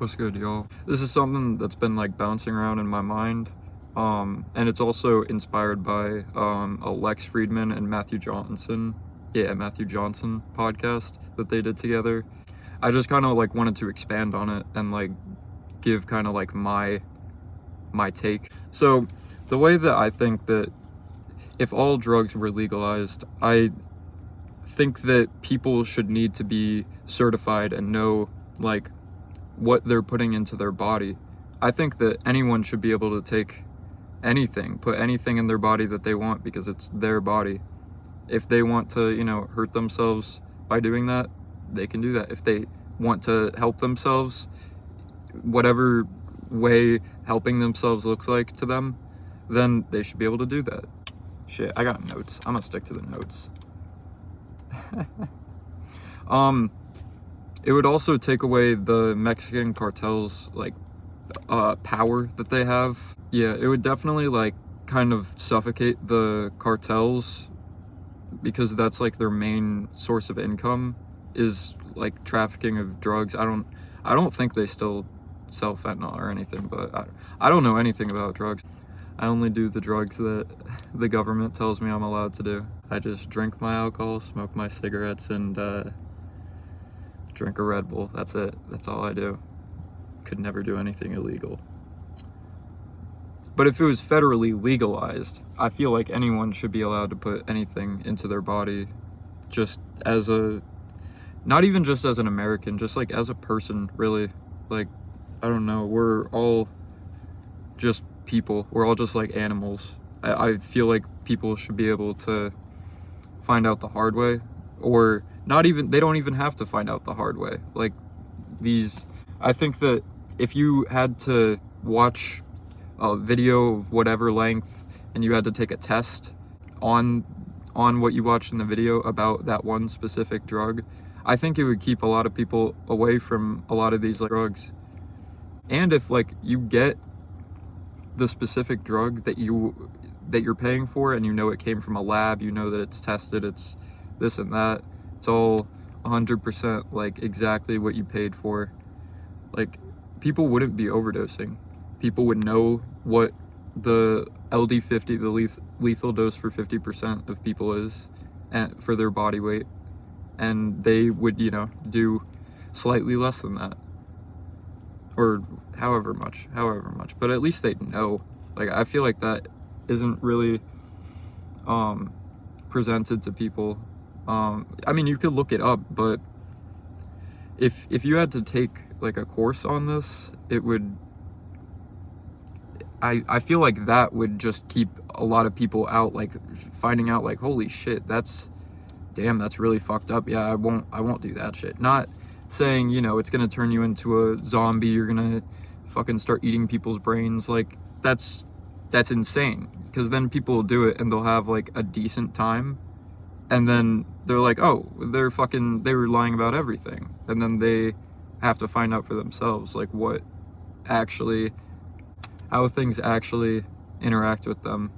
What's good, y'all? This is something that's been like bouncing around in my mind. And it's also inspired by a Lex Friedman and Matthew Johnson podcast that they did together. I just kind of like wanted to expand on it and like give kind of like my take. So the way that I think that if all drugs were legalized, I think that people should need to be certified and know like what they're putting into their body. I think that anyone should be able to take anything, put anything in their body that they want because it's their body. If they want to, hurt themselves by doing that, they can do that. If they want to help themselves, whatever way helping themselves looks like to them, then they should be able to do that. Shit, I got notes. I'm gonna stick to the notes. It would also take away the Mexican cartels, like, power that they have. Yeah, it would definitely, like, kind of suffocate the cartels because that's, like, their main source of income is, like, trafficking of drugs. I don't think they still sell fentanyl or anything, but I don't know anything about drugs. I only do the drugs that the government tells me I'm allowed to do. I just drink my alcohol, smoke my cigarettes, and, drink a Red Bull. That's it. That's all I do. Could never do anything illegal. But if it was federally legalized, I feel like anyone should be allowed to put anything into their body just as not even just as an American, just like as a person, really. Like, I don't know, we're all just people. We're all just like animals. I feel like people should be able to find out the hard way, or they don't even have to find out the hard way. Like I think that if you had to watch a video of whatever length and you had to take a test on what you watched in the video about that one specific drug, I think it would keep a lot of people away from a lot of these like drugs. And if like you get the specific drug that you're paying for and you know it came from a lab, you know that it's tested, it's this and that, it's all 100% like exactly what you paid for, like people wouldn't be overdosing. People would know what the LD50, the lethal dose for 50% of people is, and for their body weight, and they would do slightly less than that, or however much, but at least they'd know. Like, I feel like that isn't really presented to people. I mean, you could look it up, but if you had to take like a course on this, it would, I feel like that would just keep a lot of people out, like finding out like, holy shit, that's really fucked up. Yeah, I won't do that shit. Not saying, it's gonna turn you into a zombie, you're gonna fucking start eating people's brains. Like, that's insane, because then people will do it and they'll have like a decent time, and then they're like, oh, they were lying about everything, and then they have to find out for themselves like how things actually interact with them.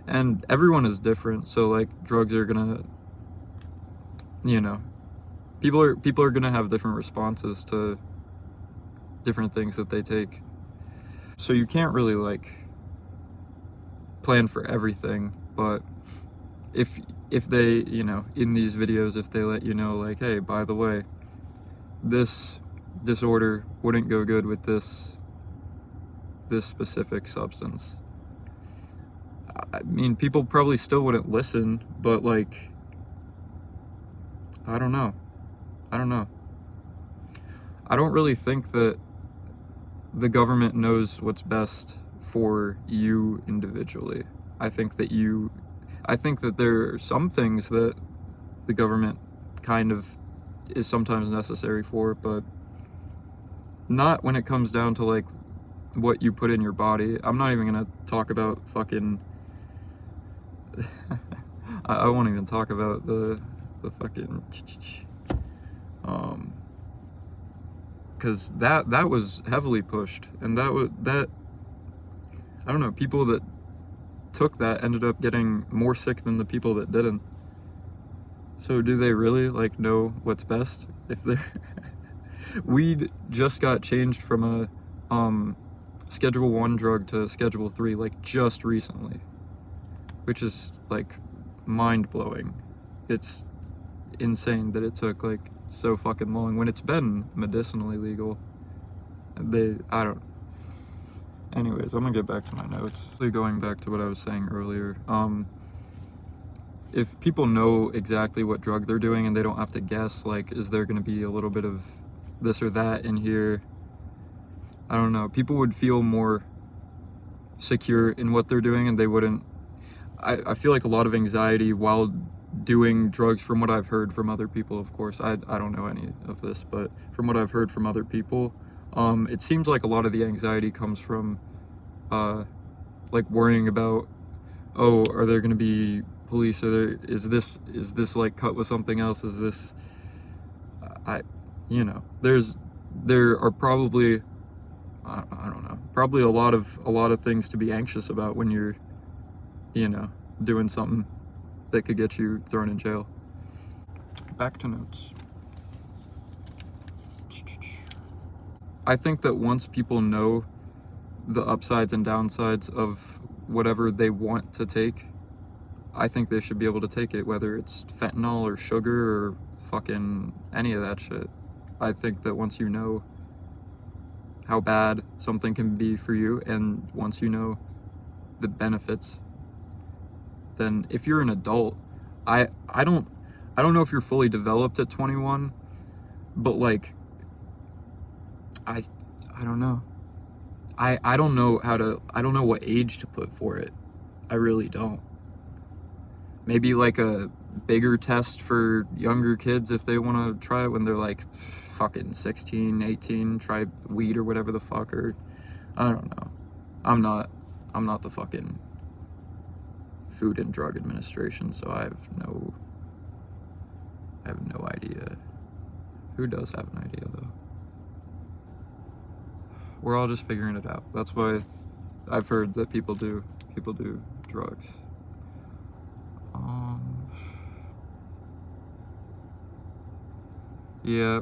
And everyone is different, so like drugs are gonna, people are gonna have different responses to different things that they take. So you can't really like plan for everything, but if they, in these videos, if they let you know like, hey, by the way, this disorder wouldn't go good with this specific substance. I mean, people probably still wouldn't listen, but like, I don't know. I don't really think that the government knows what's best for you individually. I think that there are some things that the government kind of is sometimes necessary for, but not when it comes down to like what you put in your body. I'm not even gonna talk about fucking I won't even talk about the fucking because that was heavily pushed, and that I don't know, people that took that ended up getting more sick than the people that didn't. So do they really like know what's best if they're Weed just got changed from a Schedule 1 drug to Schedule 3 like just recently, which is like mind-blowing. It's insane that it took like so fucking long when it's been medicinally legal. Anyways, I'm gonna get back to my notes. Going back to what I was saying earlier, if people know exactly what drug they're doing and they don't have to guess, like, is there gonna be a little bit of this or that in here? I don't know. People would feel more secure in what they're doing, and they wouldn't. I feel like a lot of anxiety while doing drugs, from what I've heard from other people, of course. I don't know any of this, but from what I've heard from other people, it seems like a lot of the anxiety comes from like worrying about, oh, are there going to be police? Is this like cut with something else? Is this there are probably I don't know, probably a lot of things to be anxious about when you're doing something that could get you thrown in jail. Back to notes. I think that once people know the upsides and downsides of whatever they want to take, I think they should be able to take it, whether it's fentanyl or sugar or fucking any of that shit. I think that once you know how bad something can be for you, and once you know the benefits, then if you're an adult, I don't know if you're fully developed at 21, but like I don't know. I don't know what age to put for it. I really don't. Maybe like a bigger test for younger kids if they want to try it when they're like fucking 16, 18, try weed or whatever the fuck, or I don't know. I'm not the fucking Food and Drug Administration, so I have no idea. Who does have an idea though? We're all just figuring it out. That's why I've heard that people do drugs. Yeah,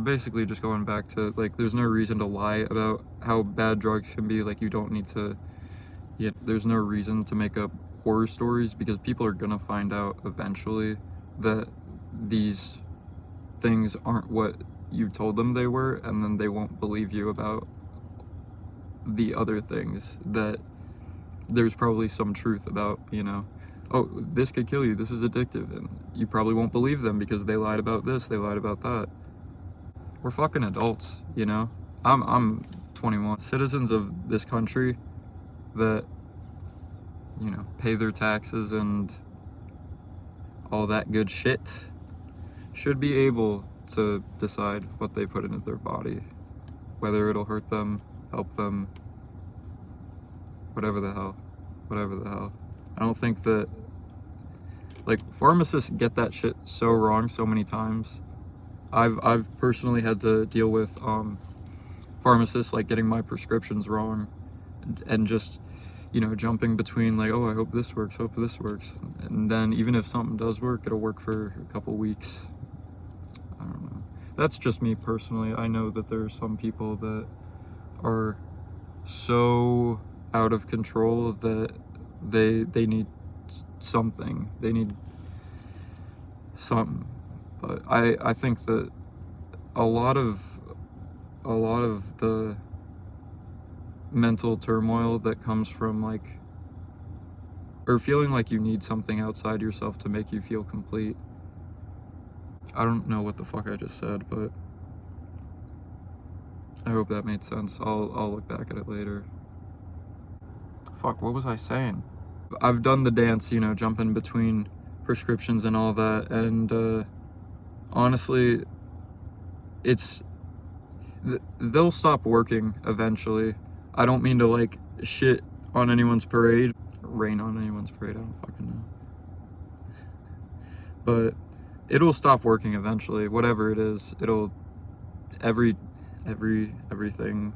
basically just going back to, like, there's no reason to lie about how bad drugs can be. Like, you don't need to, there's no reason to make up horror stories, because people are gonna find out eventually that these things aren't what you told them they were, and then they won't believe you about the other things that there's probably some truth about, oh, this could kill you, this is addictive, and you probably won't believe them because they lied about this, they lied about that. We're fucking adults, I'm 21. Citizens of this country that, pay their taxes and all that good shit should be able to decide what they put into their body, whether it'll hurt them, help them, whatever the hell. I don't think that, like, pharmacists get that shit so wrong so many times. I've personally had to deal with pharmacists like getting my prescriptions wrong, and just jumping between, like, oh, I hope this works, and then even if something does work, it'll work for a couple weeks. I don't know. That's just me personally. I know that there are some people that are so out of control that they need something. They need something. But I think that a lot of the mental turmoil that comes from, like, or feeling like you need something outside yourself to make you feel complete. I don't know what the fuck I just said, but I hope that made sense. I'll look back at it later. Fuck, what was I saying? I've done the dance, jumping between prescriptions and all that, and honestly, they'll stop working eventually. I don't mean to, like, shit on anyone's parade, rain on anyone's parade, I don't fucking know. But it'll stop working eventually, whatever it is. Everything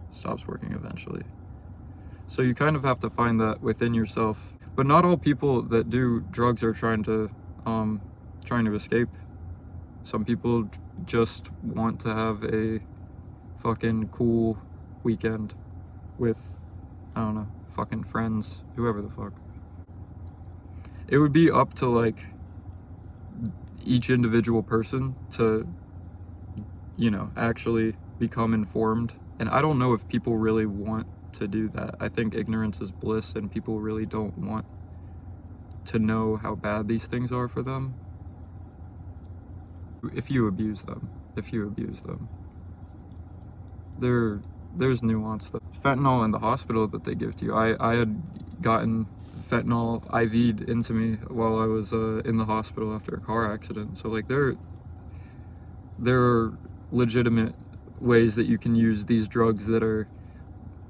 stops working eventually. So you kind of have to find that within yourself. But not all people that do drugs are trying to escape. Some people just want to have a fucking cool weekend with, I don't know, fucking friends, whoever the fuck. It would be up to like each individual person to, you know, actually become informed. And I don't know if people really want to do that. I think ignorance is bliss, and people really don't want to know how bad these things are for them. If you abuse them, there's nuance. Fentanyl in the hospital that they give to you. I had gotten fentanyl IV'd into me while I was in the hospital after a car accident. So like there are legitimate ways that you can use these drugs that are,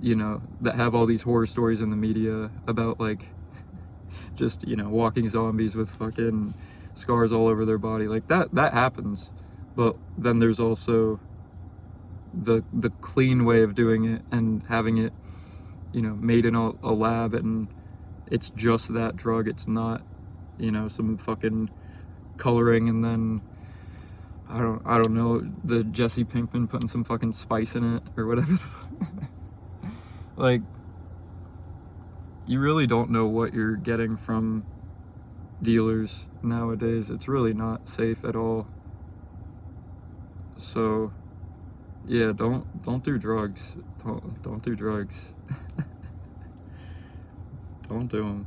you know, that have all these horror stories in the media about like just, you know, walking zombies with fucking scars all over their body. Like that happens. But then there's also the clean way of doing it and having it, you know, made in a lab, and it's just that drug. It's not, you know, some fucking coloring and then I don't know, the Jesse Pinkman putting some fucking spice in it or whatever. Like, you really don't know what you're getting from dealers nowadays. It's really not safe at all. So yeah, don't do drugs. Don't do drugs. Don't do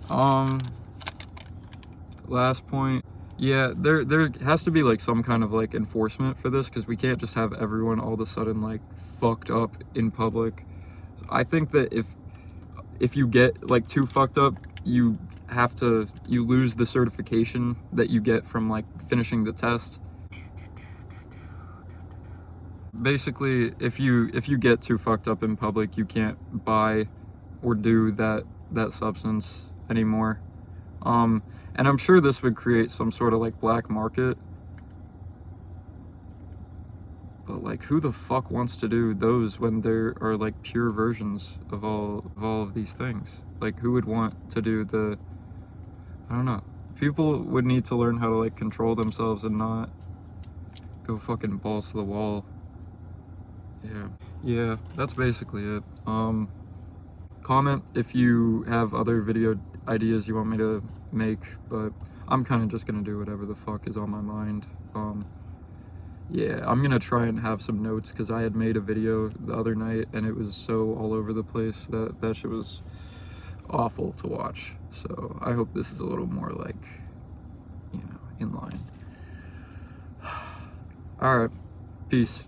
them. Last point. Yeah, there has to be like some kind of like enforcement for this, because we can't just have everyone all of a sudden like fucked up in public. I think that if you get like too fucked up, you lose the certification that you get from like finishing the test. Basically, if you get too fucked up in public, you can't buy or do that substance anymore. And I'm sure this would create some sort of like black market. But like, who the fuck wants to do those when there are like pure versions of all of these things? Like, who would want to do the, I don't know. People would need to learn how to like control themselves and not go fucking balls to the wall. Yeah, that's basically it. Comment if you have other video ideas you want me to make, but I'm kind of just gonna do whatever the fuck is on my mind. Yeah, I'm gonna try and have some notes, because I had made a video the other night and it was so all over the place that shit was awful to watch. So I hope this is a little more like, you know, in line. All right, peace.